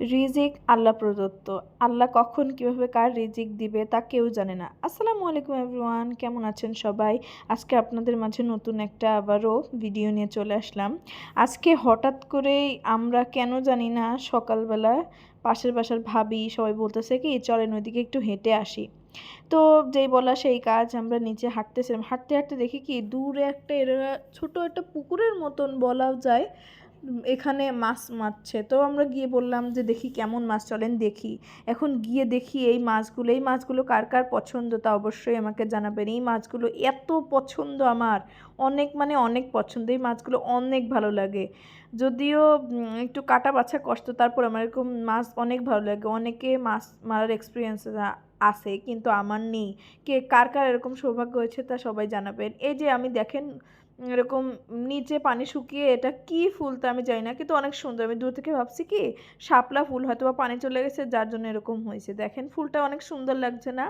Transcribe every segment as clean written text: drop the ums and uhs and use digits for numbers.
রিজিক আল্লাহ প্রদত্ত। আল্লাহ কখন কীভাবে কার রিজিক দিবে তা কেউ জানে না। আসসালামু আলাইকুম এভরিওয়ান, কেমন আছেন সবাই? আজকে আপনাদের মাঝে নতুন একটা আবারও ভিডিও নিয়ে চলে আসলাম। আজকে হঠাৎ করেই আমরা কেন জানি না সকালবেলা পাশের বাসার ভাবি সবাই বলতেছে কি চলেন ওইদিকে একটু হেঁটে আসি। তো যেই বলা সেই কাজ, আমরা নিচে হাঁটতেছিলাম, হাঁটতে হাঁটতে দেখি কি দূরে একটা এরা ছোট একটা পুকুরের মতন বলাও যায়, এখানে মাছ মারছে। তো আমরা গিয়ে বললাম যে দেখি কেমন মাছ, চলেন দেখি। এখন গিয়ে দেখি এই মাছগুলো কার কার পছন্দ তা অবশ্যই আমাকে জানাবেন। এই মাছগুলো এত পছন্দ আমার, অনেক মানে অনেক পছন্দ। এই মাছগুলো অনেক ভালো লাগে, যদিও একটু কাটা বাছা কষ্ট, তারপর আমার এরকম মাছ অনেক ভালো লাগে। অনেকে মাছ মারার এক্সপিরিয়েন্স আছে কিন্তু আমার নেই। কার কার এরকম সৌভাগ্য হয়েছে তা সবাই জানাবেন। এই যে আমি দেখেন এরকম নিচে পানি শুকিয়ে, এটা কি ফুল তা আমি জানি না, কিন্তু অনেক সুন্দর। আমি দূর থেকে ভাবছি কি শাপলা ফুল, হয়তো বা পানি চলে গেছে যার জন্য এরকম হয়েছে। দেখেন ফুলটা অনেক সুন্দর লাগছে না?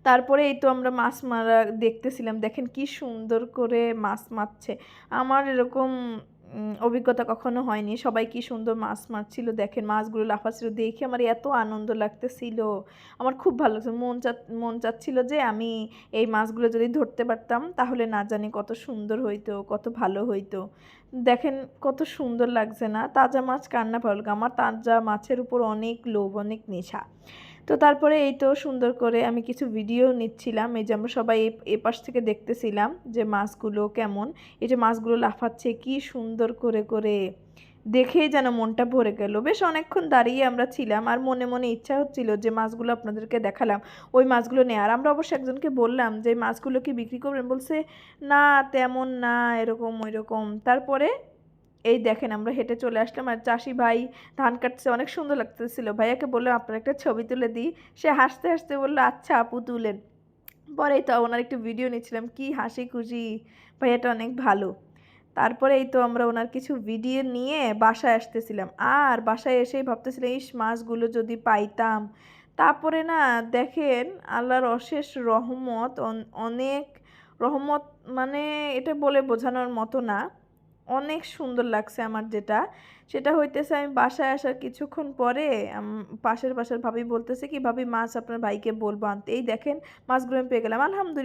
তারপরে এই তো আমরা মাছ মারা দেখতেছিলাম, দেখেন কি সুন্দর করে মাছ মারছে। আমার এরকম অভিজ্ঞতা কখনো হয়নি। সবাই কি সুন্দর মাছ মারছিল, দেখেন মাছগুলো লাফাচ্ছিল, দেখে আমার এত আনন্দ লাগতেছিল। আমার খুব ভালো লাগছে, মন চাচ্ছিল যে আমি এই মাছগুলো যদি ধরতে পারতাম তাহলে না জানি কত সুন্দর হইতো, কত ভালো হইতো। দেখেন কত সুন্দর লাগছে না? তাজা মাছ কার না ভালো লাগে? আমার তাজা মাছের উপর অনেক লোভ, অনেক নেশা। তো তারপরে এই তো সুন্দর করে আমি কিছু ভিডিও নিচ্ছিলাম। এই যে আমরা সবাই এপাশ থেকে দেখতেছিলাম যে মাছগুলো কেমন, এই যে মাছগুলো লাফাচ্ছে কি সুন্দর করে করে, দেখেই যেন মনটা ভরে গেল। বেশ অনেকক্ষণ দাঁড়িয়ে আমরা ছিলাম, আর মনে মনে ইচ্ছা হচ্ছিল যে মাছগুলো আপনাদেরকে দেখালাম, ওই মাছগুলো নেয়ার। আমরা অবশ্য একজনকে বললাম যে মাছগুলো কি বিক্রি করবেন, বলছে না তেমন না, এরকম ওই রকম। তারপরে এই দেখেন আমরা হেঁটে চলে আসলাম, আর চাষি ভাই ধান কাটছে, অনেক সুন্দর লাগতেছিল। ভাইয়াকে বললাম আপনার একটা ছবি তুলে দিই, সে হাসতে হাসতে বললো আচ্ছা আপু তুলেন। পরেই তো ওনার একটু ভিডিও নিচ্ছিলাম, কি হাসি খুশি, ভাইয়াটা অনেক ভালো। তারপরে এই তো আমরা ওনার কিছু ভিডিও নিয়ে বাসায় আসতেছিলাম, আর বাসায় এসেই ভাবতেছিলাম ইস মাছগুলো যদি পাইতাম। তারপরে না দেখেন আল্লাহর অশেষ রহমত, অনেক রহমত, মানে এটা বলে বোঝানোর মতো না। অনেক সুন্দর লাগছে আমার যেটা, সেটা হইতেছে আমি বাসায় আসার কিছুক্ষণ পরে পাশের বাসার ভাবি বলতেছে কি ভাবি মাছ আপনার ভাইকে বলবো আনতে। এই দেখেন মাছগুলো আমি পেয়ে গেলাম, আলহামদুলিল্লাহ।